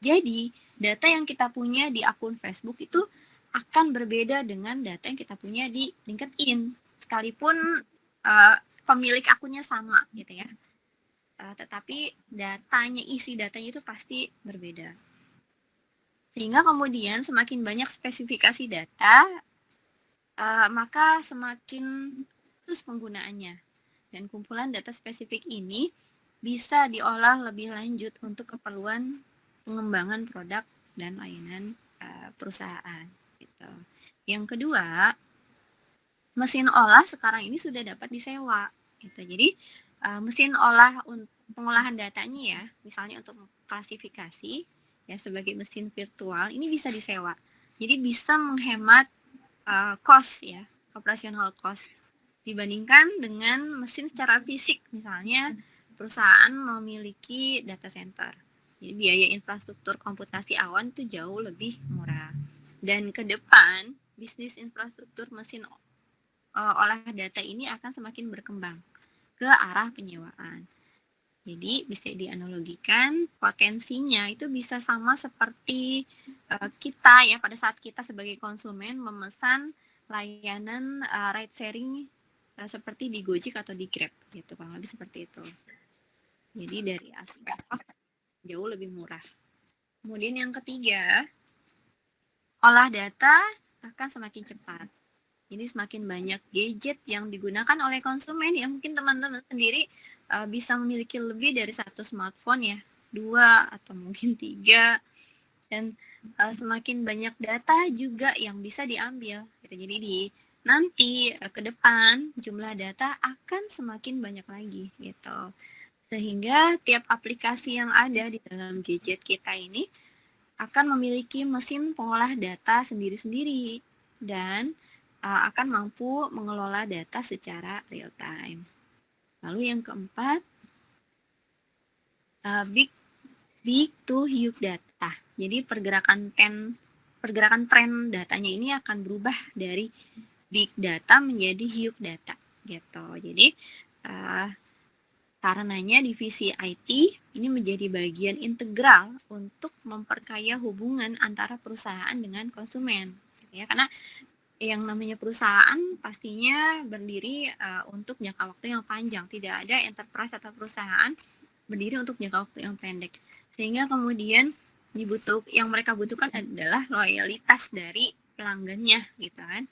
Jadi, data yang kita punya di akun Facebook itu akan berbeda dengan data yang kita punya di LinkedIn. Sekalipun pemilik akunnya sama gitu ya. Tetapi isi datanya itu pasti berbeda. Sehingga kemudian semakin banyak spesifikasi data, maka semakin khusus penggunaannya. Dan kumpulan data spesifik ini bisa diolah lebih lanjut untuk keperluan pengembangan produk dan layanan perusahaan. Gitu. Yang kedua, mesin olah sekarang ini sudah dapat disewa. Gitu. Jadi mesin olah untuk pengolahan datanya ya, misalnya untuk klasifikasi ya sebagai mesin virtual ini bisa disewa. Jadi bisa menghemat cost ya, operasional cost dibandingkan dengan mesin secara fisik. Misalnya perusahaan memiliki data center. Jadi biaya infrastruktur komputasi awan itu jauh lebih murah. Dan ke depan bisnis infrastruktur mesin olah data ini akan semakin berkembang ke arah penyewaan. Jadi bisa dianalogikan potensinya itu bisa sama seperti kita ya pada saat kita sebagai konsumen memesan layanan ride sharing seperti di Gojek atau di Grab gitu, kurang lebih seperti itu. Jadi dari aspek cost jauh lebih murah. Kemudian yang ketiga, olah data akan semakin cepat. Jadi semakin banyak gadget yang digunakan oleh konsumen ya mungkin teman-teman sendiri bisa memiliki lebih dari satu smartphone ya, 2 atau mungkin 3, dan semakin banyak data juga yang bisa diambil. Gitu. Jadi nanti ke depan jumlah data akan semakin banyak lagi gitu. Sehingga tiap aplikasi yang ada di dalam gadget kita ini akan memiliki mesin pengolah data sendiri-sendiri dan akan mampu mengelola data secara real time. Lalu yang keempat, big to huge data. Jadi pergerakan tren datanya ini akan berubah dari big data menjadi huge data gitu. Jadi karenanya divisi IT ini menjadi bagian integral untuk memperkaya hubungan antara perusahaan dengan konsumen. Ya, karena yang namanya perusahaan pastinya berdiri untuk jangka waktu yang panjang. Tidak ada enterprise atau perusahaan berdiri untuk jangka waktu yang pendek. Sehingga kemudian yang mereka butuhkan adalah loyalitas dari pelanggannya, gitu kan.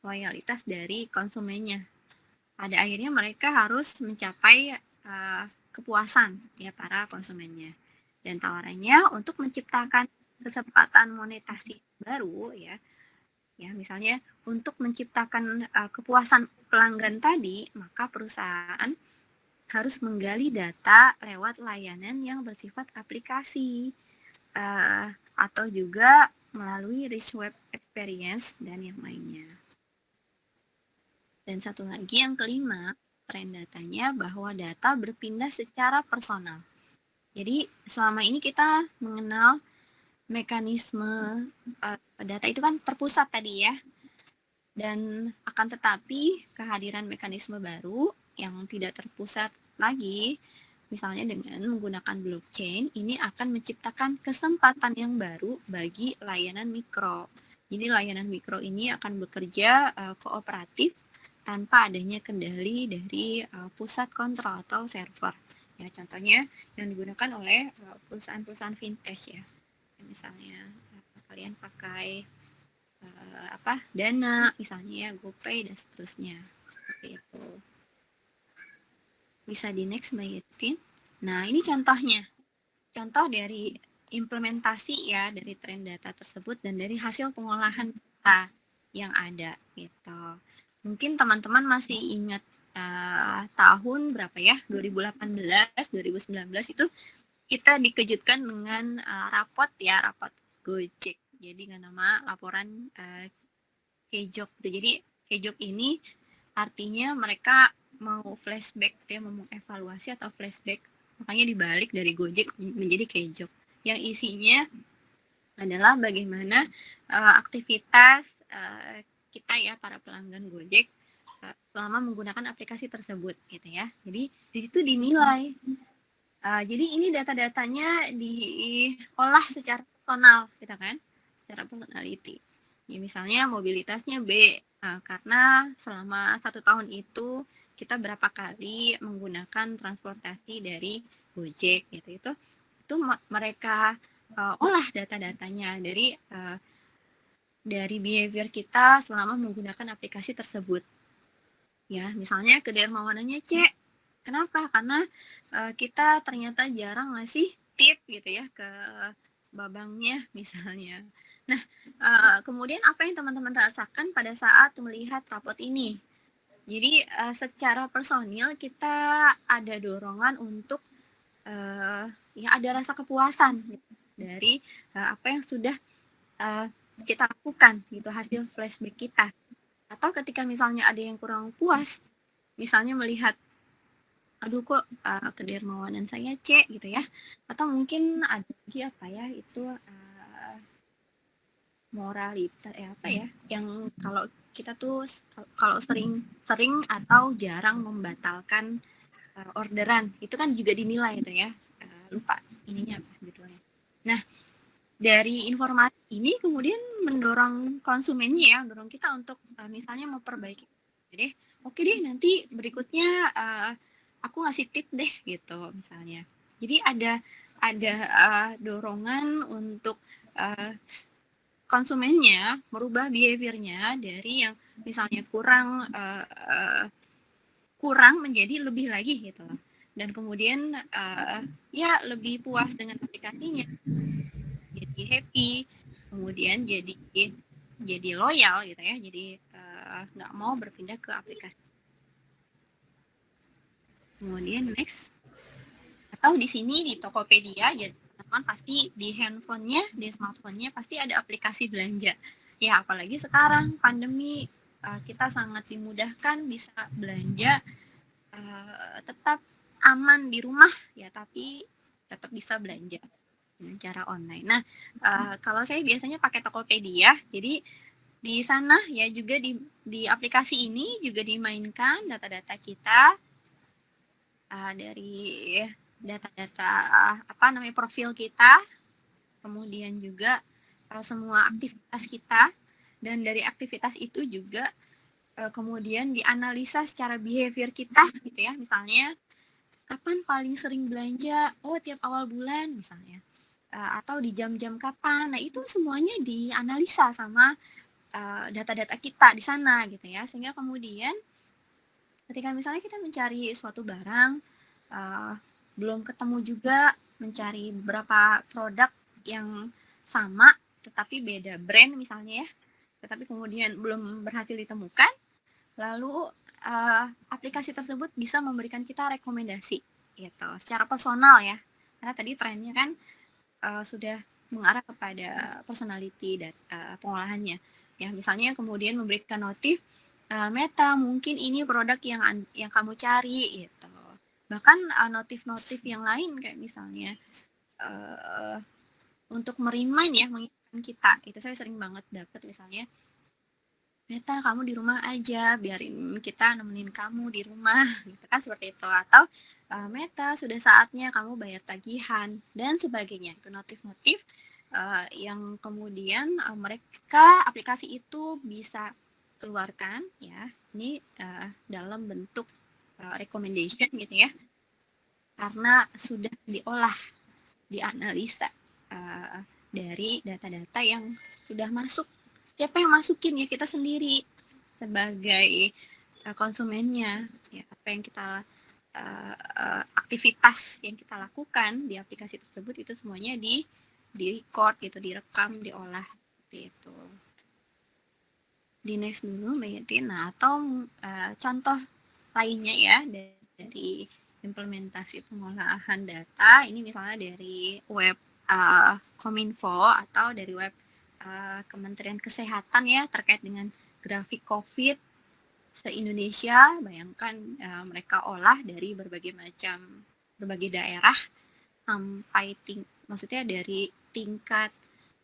Loyalitas dari konsumennya. Pada akhirnya mereka harus mencapai kepuasan ya para konsumennya. Dan tawarannya untuk menciptakan kesempatan monetasi baru ya misalnya untuk menciptakan kepuasan pelanggan tadi, maka perusahaan harus menggali data lewat layanan yang bersifat aplikasi atau juga melalui rich web experience dan yang lainnya. Dan satu lagi yang kelima, tren datanya bahwa data berpindah secara personal. Jadi selama ini kita mengenal mekanisme data itu kan terpusat tadi ya, dan akan tetapi kehadiran mekanisme baru yang tidak terpusat lagi, misalnya dengan menggunakan blockchain, ini akan menciptakan kesempatan yang baru bagi layanan mikro. Jadi layanan mikro ini akan bekerja kooperatif tanpa adanya kendali dari pusat kontrol atau server. Ya, contohnya yang digunakan oleh perusahaan-perusahaan fintech ya. Misalnya kalian pakai Dana misalnya ya, GoPay dan seterusnya seperti itu. Bisa di next Mbak Yetin. Nah ini contoh dari implementasi ya dari tren data tersebut dan dari hasil pengolahan data yang ada gitu. Mungkin teman-teman masih ingat tahun berapa ya, 2018 2019 itu kita dikejutkan dengan rapot Gojek. Jadi dengan nama laporan Kejok. Jadi Kejok ini artinya mereka mau flashback, dia mau mengevaluasi atau flashback, makanya dibalik dari Gojek menjadi Kejok. Yang isinya adalah bagaimana aktivitas kita ya para pelanggan Gojek selama menggunakan aplikasi tersebut gitu ya. Jadi di situ dinilai Jadi ini data-datanya diolah secara personal, gitu kan, secara personality. Ya, misalnya mobilitasnya B, karena selama 1 tahun itu kita berapa kali menggunakan transportasi dari Gojek gitu. Itu mereka olah data-datanya dari behavior kita selama menggunakan aplikasi tersebut. Ya, misalnya kedermawanannya C. Kenapa? Karena kita ternyata jarang ngasih tip gitu ya ke babangnya misalnya. Nah, kemudian apa yang teman-teman rasakan pada saat melihat rapot ini? Jadi secara personil kita ada dorongan untuk ya ada rasa kepuasan gitu, dari apa yang sudah uh, kita lakukan gitu, hasil flashback kita. Atau ketika misalnya ada yang kurang puas, misalnya melihat aduh kok kedermawanan saya C gitu ya, atau mungkin ada lagi apa ya itu moralitas apa ya, yang kalau kita tuh kalau sering atau jarang membatalkan orderan itu kan juga dinilai itu ya, lupa ininya apa sebetulnya. Nah, dari informasi ini kemudian mendorong konsumennya ya, mendorong kita untuk misalnya memperbaiki. Jadi, oke deh nanti berikutnya aku ngasih tip deh gitu misalnya. Jadi ada dorongan untuk konsumennya merubah behaviornya dari yang misalnya kurang menjadi lebih lagi gitu loh. Dan kemudian ya lebih puas dengan aplikasinya, jadi happy, kemudian jadi loyal gitu ya, jadi nggak mau berpindah ke aplikasi. Kemudian next, atau di sini di Tokopedia ya teman-teman pasti di handphonenya, di smartphone-nya pasti ada aplikasi belanja. Ya apalagi sekarang pandemi, kita sangat dimudahkan bisa belanja tetap aman di rumah ya, tapi tetap bisa belanja dengan cara online. Nah, kalau saya biasanya pakai Tokopedia, jadi di sana ya juga di aplikasi ini juga dimainkan data-data kita, dari data-data apa namanya profil kita, kemudian juga semua aktivitas kita, dan dari aktivitas itu juga kemudian dianalisa secara behavior kita gitu ya, misalnya kapan paling sering belanja, oh tiap awal bulan misalnya, atau di jam-jam kapan. Nah itu semuanya dianalisa sama data-data kita di sana gitu ya, sehingga kemudian ketika misalnya kita mencari suatu barang belum ketemu juga, mencari beberapa produk yang sama tetapi beda brand misalnya ya, tetapi kemudian belum berhasil ditemukan, lalu aplikasi tersebut bisa memberikan kita rekomendasi gitu secara personal ya, karena tadi trennya kan sudah mengarah kepada personality dan pengolahannya ya, misalnya kemudian memberikan notif Meta mungkin ini produk yang kamu cari gitu, bahkan notif-notif yang lain kayak misalnya uh, untuk merimain ya, mengingatkan kita, itu saya sering banget dapet misalnya Meta kamu di rumah aja, biarin kita nemenin kamu di rumah gitu kan, seperti itu. Atau Meta sudah saatnya kamu bayar tagihan dan sebagainya, itu notif-notif yang kemudian mereka aplikasi itu bisa keluarkan ya, ini dalam bentuk recommendation gitu ya, karena sudah diolah, dianalisa dari data-data yang sudah masuk. Siapa yang masukin ya, kita sendiri sebagai konsumennya ya, apa yang kita aktivitas yang kita lakukan di aplikasi tersebut itu semuanya di record gitu, direkam, diolah seperti itu. Di next dulu Mbak Yatin. Nah, atau contoh lainnya ya dari implementasi pengolahan data ini, misalnya dari web Kominfo atau dari web Kementerian Kesehatan ya, terkait dengan grafik COVID se-Indonesia. Bayangkan mereka olah dari berbagai daerah sampai maksudnya dari tingkat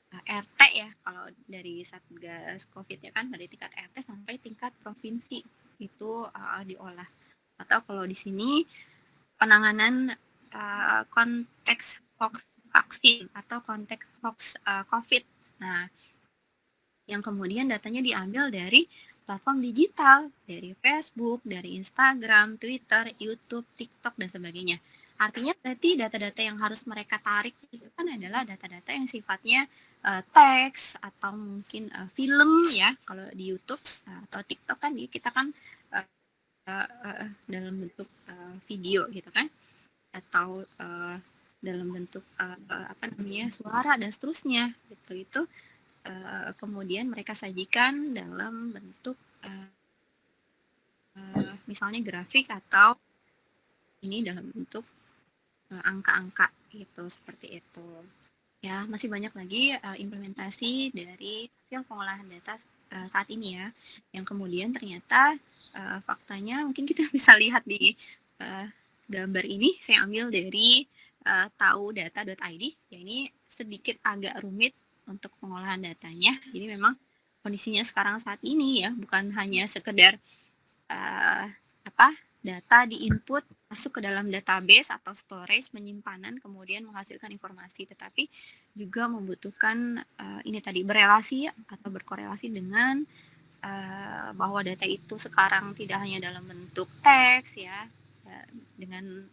RT ya, kalau dari Satgas COVID ya kan, dari tingkat RT sampai tingkat provinsi itu diolah. Atau kalau di sini penanganan konteks hoax vaksin atau konteks hoax COVID. Nah, yang kemudian datanya diambil dari platform digital, dari Facebook, dari Instagram, Twitter, YouTube, TikTok, dan sebagainya. Artinya berarti data-data yang harus mereka tarik itu kan adalah data-data yang sifatnya teks atau mungkin film ya. Kalau di YouTube atau TikTok kan kita kan dalam bentuk video gitu kan, atau dalam bentuk apa namanya suara dan seterusnya gitu. Itu kemudian mereka sajikan dalam bentuk misalnya grafik atau ini dalam bentuk angka-angka gitu, seperti itu. Ya, masih banyak lagi implementasi dari hasil pengolahan data saat ini ya, yang kemudian ternyata faktanya mungkin kita bisa lihat di gambar ini. Saya ambil dari taudata.id. Ya, ini sedikit agak rumit untuk pengolahan datanya. Jadi memang kondisinya sekarang saat ini ya, bukan hanya sekedar data di-input masuk ke dalam database atau storage penyimpanan kemudian menghasilkan informasi, tetapi juga membutuhkan ini tadi berelasi atau berkorelasi dengan bahwa data itu sekarang tidak hanya dalam bentuk teks ya, dengan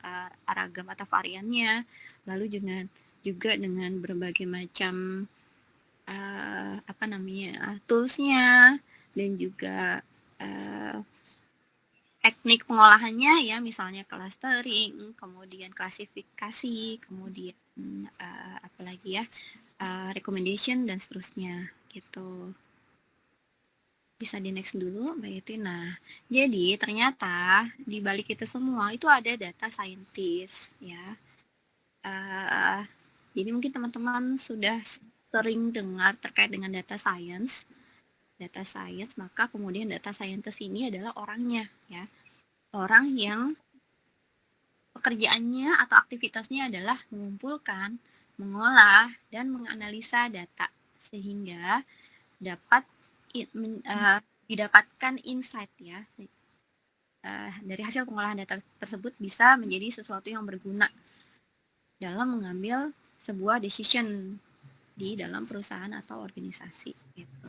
ragam atau variannya, lalu juga dengan berbagai macam toolsnya, dan juga teknik pengolahannya ya, misalnya clustering, kemudian klasifikasi, kemudian apalagi ya, recommendation dan seterusnya gitu. Bisa di next dulu Mbak Yeti. Nah, jadi ternyata di balik itu semua itu ada data scientist ya. Jadi mungkin teman-teman sudah sering dengar terkait dengan data science, maka kemudian data scientist ini adalah orangnya ya, orang yang pekerjaannya atau aktivitasnya adalah mengumpulkan, mengolah, dan menganalisa data sehingga dapat didapatkan insight ya, dari hasil pengolahan data tersebut bisa menjadi sesuatu yang berguna dalam mengambil sebuah decision di dalam perusahaan atau organisasi gitu.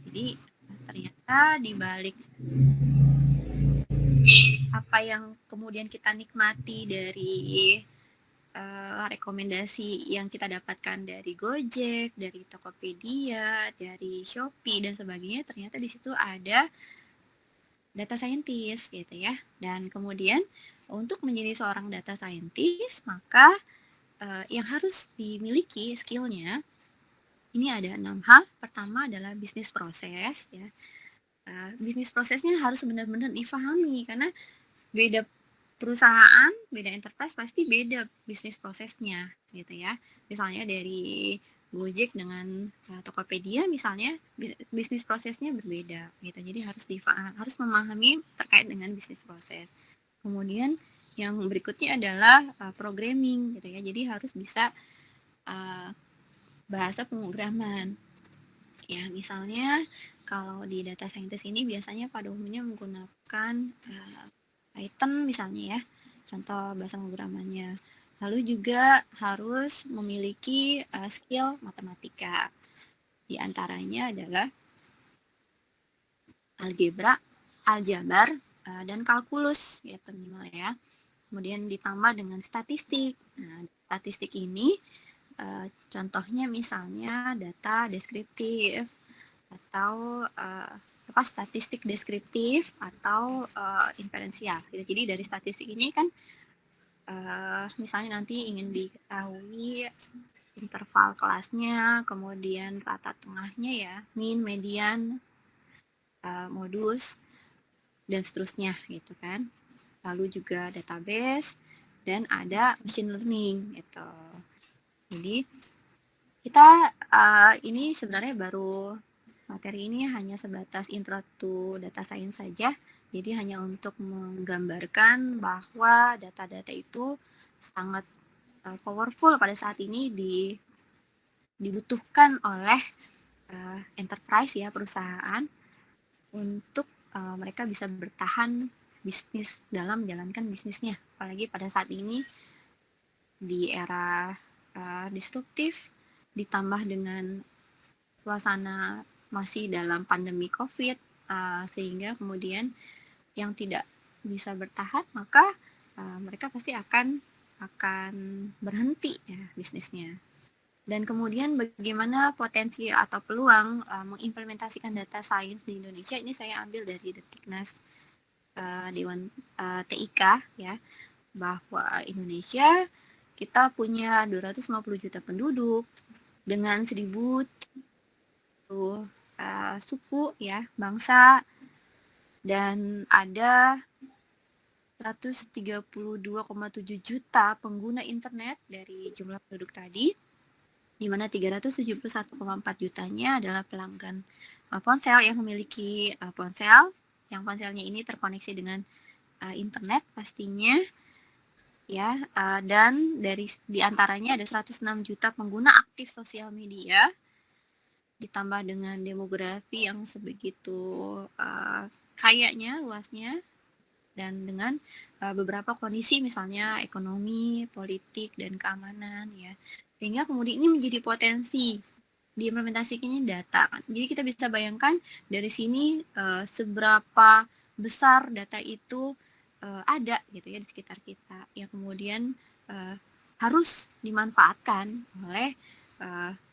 Jadi ternyata di balik apa yang kemudian kita nikmati dari rekomendasi yang kita dapatkan dari Gojek, dari Tokopedia, dari Shopee dan sebagainya, ternyata di situ ada data scientist gitu ya. Dan kemudian untuk menjadi seorang data scientist, maka yang harus dimiliki skillnya ini ada 6 hal. Pertama adalah bisnis proses ya. Bisnis prosesnya harus benar-benar difahami, karena beda perusahaan, beda enterprise pasti beda bisnis prosesnya gitu ya. Misalnya dari Gojek dengan Tokopedia misalnya bisnis prosesnya berbeda gitu. Jadi harus memahami terkait dengan bisnis proses. Kemudian yang berikutnya adalah programming gitu ya. Jadi harus bisa bahasa pemrograman. Ya, misalnya kalau di data scientist ini biasanya pada umumnya menggunakan Python misalnya ya, contoh bahasa pemrogramannya. Lalu juga harus memiliki skill matematika. Di antaranya adalah algebra, aljabar, dan kalkulus gitu minimal ya. Kemudian ditambah dengan statistik. Nah, statistik ini contohnya misalnya data deskriptif atau statistik deskriptif atau inferensial. Jadi dari statistik ini kan misalnya nanti ingin diketahui interval kelasnya, kemudian rata tengahnya ya, mean, median, modus, dan seterusnya gitu kan. Lalu juga database, dan ada machine learning gitu. Jadi kita ini sebenarnya baru materi ini hanya sebatas intro to data science saja. Jadi hanya untuk menggambarkan bahwa data-data itu sangat powerful pada saat ini dibutuhkan oleh enterprise ya, perusahaan, untuk mereka bisa bertahan bisnis dalam menjalankan bisnisnya. Apalagi pada saat ini di era disruptif, ditambah dengan suasana masih dalam pandemi COVID, sehingga kemudian yang tidak bisa bertahan, maka mereka pasti akan berhenti ya bisnisnya. Dan kemudian bagaimana potensi atau peluang mengimplementasikan data science di Indonesia, ini saya ambil dari Detiknas Dewan TIK ya, bahwa Indonesia kita punya 250 juta penduduk dengan 1.000 suku ya, bangsa, dan ada 132,7 juta pengguna internet dari jumlah penduduk tadi, di mana 371,4 jutanya adalah pelanggan ponsel yang memiliki ponsel, yang ponselnya ini terkoneksi dengan internet pastinya ya, dan di antaranya ada 106 juta pengguna aktif sosial media, ditambah dengan demografi yang sebegitu kayanya, luasnya, dan dengan beberapa kondisi misalnya ekonomi, politik, dan keamanan ya. Sehingga kemudian ini menjadi potensi diimplementasikannya data kan. Jadi kita bisa bayangkan dari sini seberapa besar data itu ada gitu ya di sekitar kita, yang kemudian harus dimanfaatkan oleh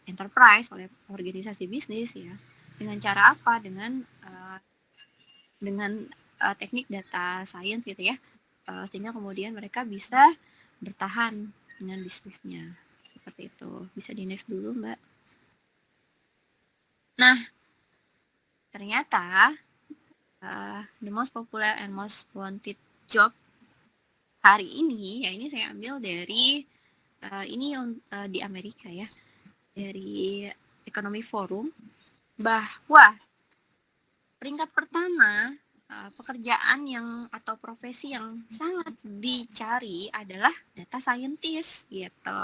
enterprise, oleh organisasi bisnis ya. Dengan cara apa? Dengan teknik data science gitu ya, sehingga kemudian mereka bisa bertahan dengan bisnisnya seperti itu. Bisa di next dulu Mbak. Nah, ternyata the most popular and most wanted job hari ini, ya ini saya ambil dari ini di Amerika ya, dari Economic Forum, bahwa peringkat pertama pekerjaan yang atau profesi yang sangat dicari adalah data scientist gitu.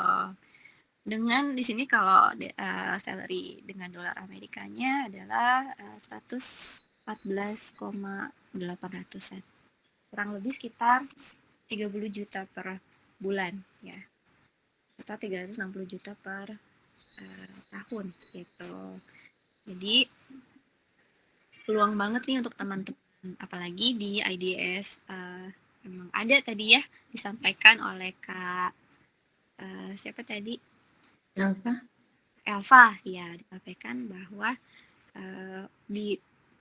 Dengan di sini kalau salary dengan dolar Amerikanya adalah 114,800, kurang lebih sekitar 30 juta per bulan ya, atau 360 juta per tahun gitu. Jadi peluang banget nih untuk teman-teman, apalagi di IDS memang ada tadi ya disampaikan oleh Kak siapa tadi, Elva ya, disampaikan bahwa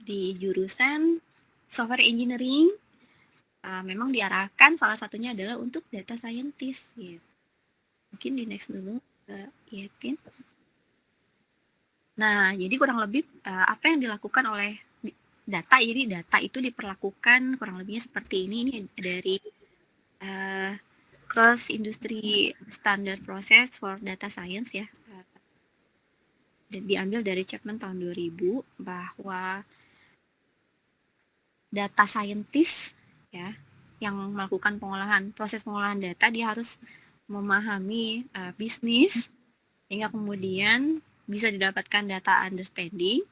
di jurusan software engineering memang diarahkan salah satunya adalah untuk data scientist gitu. Mungkin di next dulu Yatin. Nah, jadi kurang lebih apa yang dilakukan oleh data, jadi data itu diperlakukan kurang lebihnya seperti ini dari Cross Industry Standard Process for Data Science ya, diambil dari Chapman tahun 2000, bahwa data scientist ya yang melakukan proses pengolahan data, dia harus memahami bisnis hingga kemudian bisa didapatkan data understanding,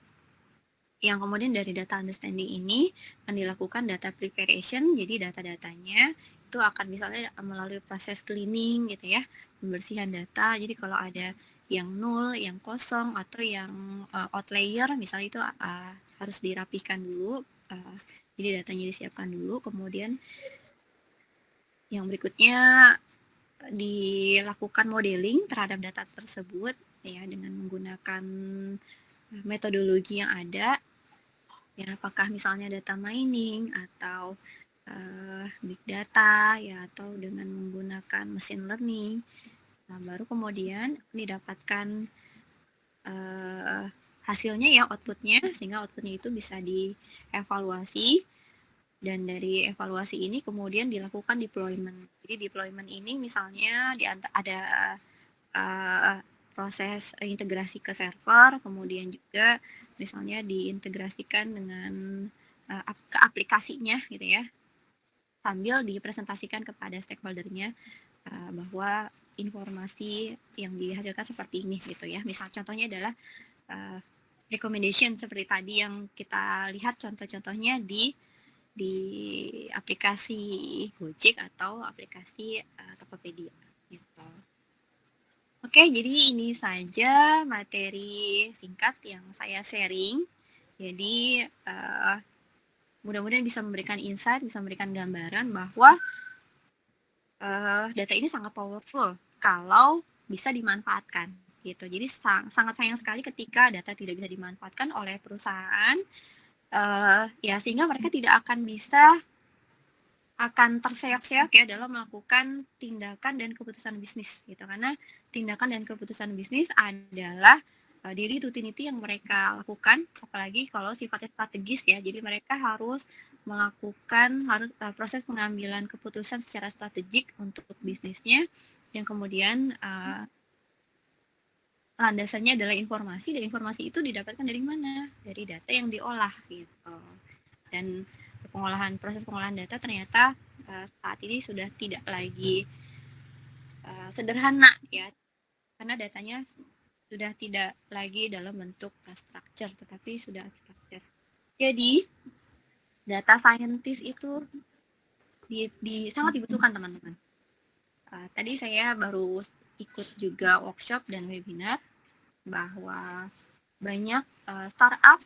yang kemudian dari data understanding ini akan dilakukan data preparation, jadi data-datanya itu akan misalnya melalui proses cleaning gitu ya, pembersihan data. Jadi kalau ada yang nol, yang kosong, atau yang outlier misalnya, itu harus dirapikan dulu, jadi datanya disiapkan dulu. Kemudian yang berikutnya dilakukan modeling terhadap data tersebut ya, dengan menggunakan metodologi yang ada ya, apakah misalnya data mining atau big data ya, atau dengan menggunakan machine learning. Nah, baru kemudian didapatkan hasilnya ya, outputnya, sehingga outputnya itu bisa dievaluasi, dan dari evaluasi ini kemudian dilakukan deployment. Jadi deployment ini misalnya ada proses integrasi ke server, kemudian juga misalnya diintegrasikan dengan ke aplikasinya gitu ya, sambil dipresentasikan kepada stakeholdernya bahwa informasi yang dihasilkan seperti ini gitu ya. Misal contohnya adalah recommendation seperti tadi yang kita lihat contoh-contohnya di aplikasi Gojek atau aplikasi Tokopedia. gitu. Oke, jadi ini saja materi singkat yang saya sharing. Jadi mudah-mudahan bisa memberikan insight, bisa memberikan gambaran bahwa data ini sangat powerful kalau bisa dimanfaatkan gitu. Jadi sangat sayang sekali ketika data tidak bisa dimanfaatkan oleh perusahaan, ya sehingga mereka tidak akan terseok-seok ya dalam melakukan tindakan dan keputusan bisnis gitu, karena tindakan dan keputusan bisnis adalah daily routinity yang mereka lakukan, apalagi kalau sifatnya strategis ya. Jadi mereka harus melakukan proses pengambilan keputusan secara strategik untuk bisnisnya, yang kemudian landasannya adalah informasi, dan informasi itu didapatkan dari mana? Dari data yang diolah gitu. Dan proses pengolahan data ternyata saat ini sudah tidak lagi sederhana ya, karena datanya sudah tidak lagi dalam bentuk structure, tetapi sudah structure. Jadi data scientist itu sangat dibutuhkan teman-teman. Tadi saya baru ikut juga workshop dan webinar bahwa banyak startup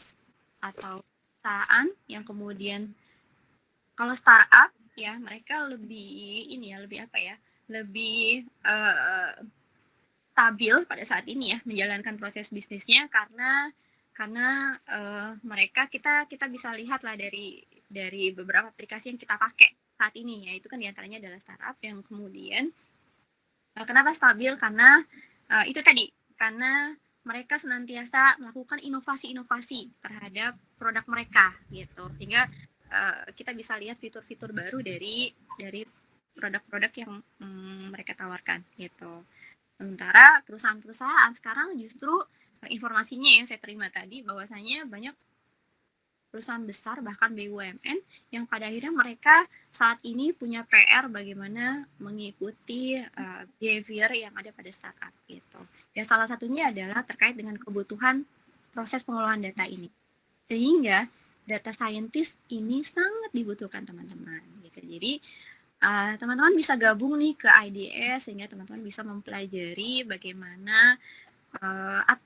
atau perusahaan yang kemudian, kalau startup ya mereka lebih lebih stabil pada saat ini ya menjalankan proses bisnisnya, karena mereka kita bisa lihat lah dari beberapa aplikasi yang kita pakai saat ini ya, itu kan diantaranya adalah startup yang kemudian kenapa stabil, karena itu tadi, karena mereka senantiasa melakukan inovasi-inovasi terhadap produk mereka gitu, sehingga kita bisa lihat fitur-fitur baru dari produk-produk yang mereka tawarkan gitu. Sementara perusahaan-perusahaan sekarang justru informasinya yang saya terima tadi bahwasanya banyak perusahaan besar bahkan BUMN yang pada akhirnya mereka saat ini punya PR bagaimana mengikuti behavior yang ada pada startup gitu. Dan salah satunya adalah terkait dengan kebutuhan proses pengolahan data ini. Sehingga data scientist ini sangat dibutuhkan teman-teman gitu. Jadi teman-teman bisa gabung nih ke IDS sehingga teman-teman bisa mempelajari bagaimana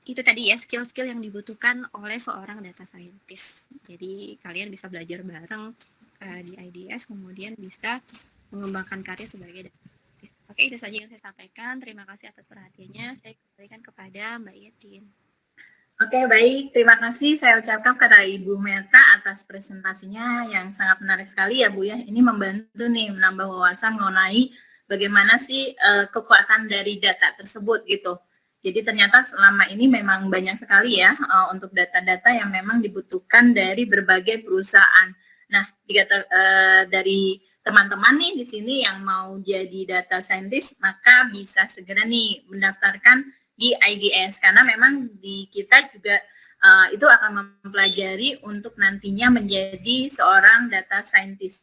itu tadi ya skill-skill yang dibutuhkan oleh seorang data scientist. Jadi kalian bisa belajar bareng di IDS, kemudian bisa mengembangkan karir sebagai data scientist. Oke, itu saja yang saya sampaikan. Terima kasih atas perhatiannya. Saya kembalikan kepada Mbak Yetin. Oke, baik. Terima kasih saya ucapkan kepada Ibu Meta atas presentasinya yang sangat menarik sekali ya Bu ya. Ini membantu nih menambah wawasan mengenai bagaimana sih kekuatan dari data tersebut gitu. Jadi ternyata selama ini memang banyak sekali ya untuk data-data yang memang dibutuhkan dari berbagai perusahaan. Nah, jika dari teman-teman nih di sini yang mau jadi data scientist, maka bisa segera nih mendaftarkan di IDS, karena memang di kita juga itu akan mempelajari untuk nantinya menjadi seorang data scientist.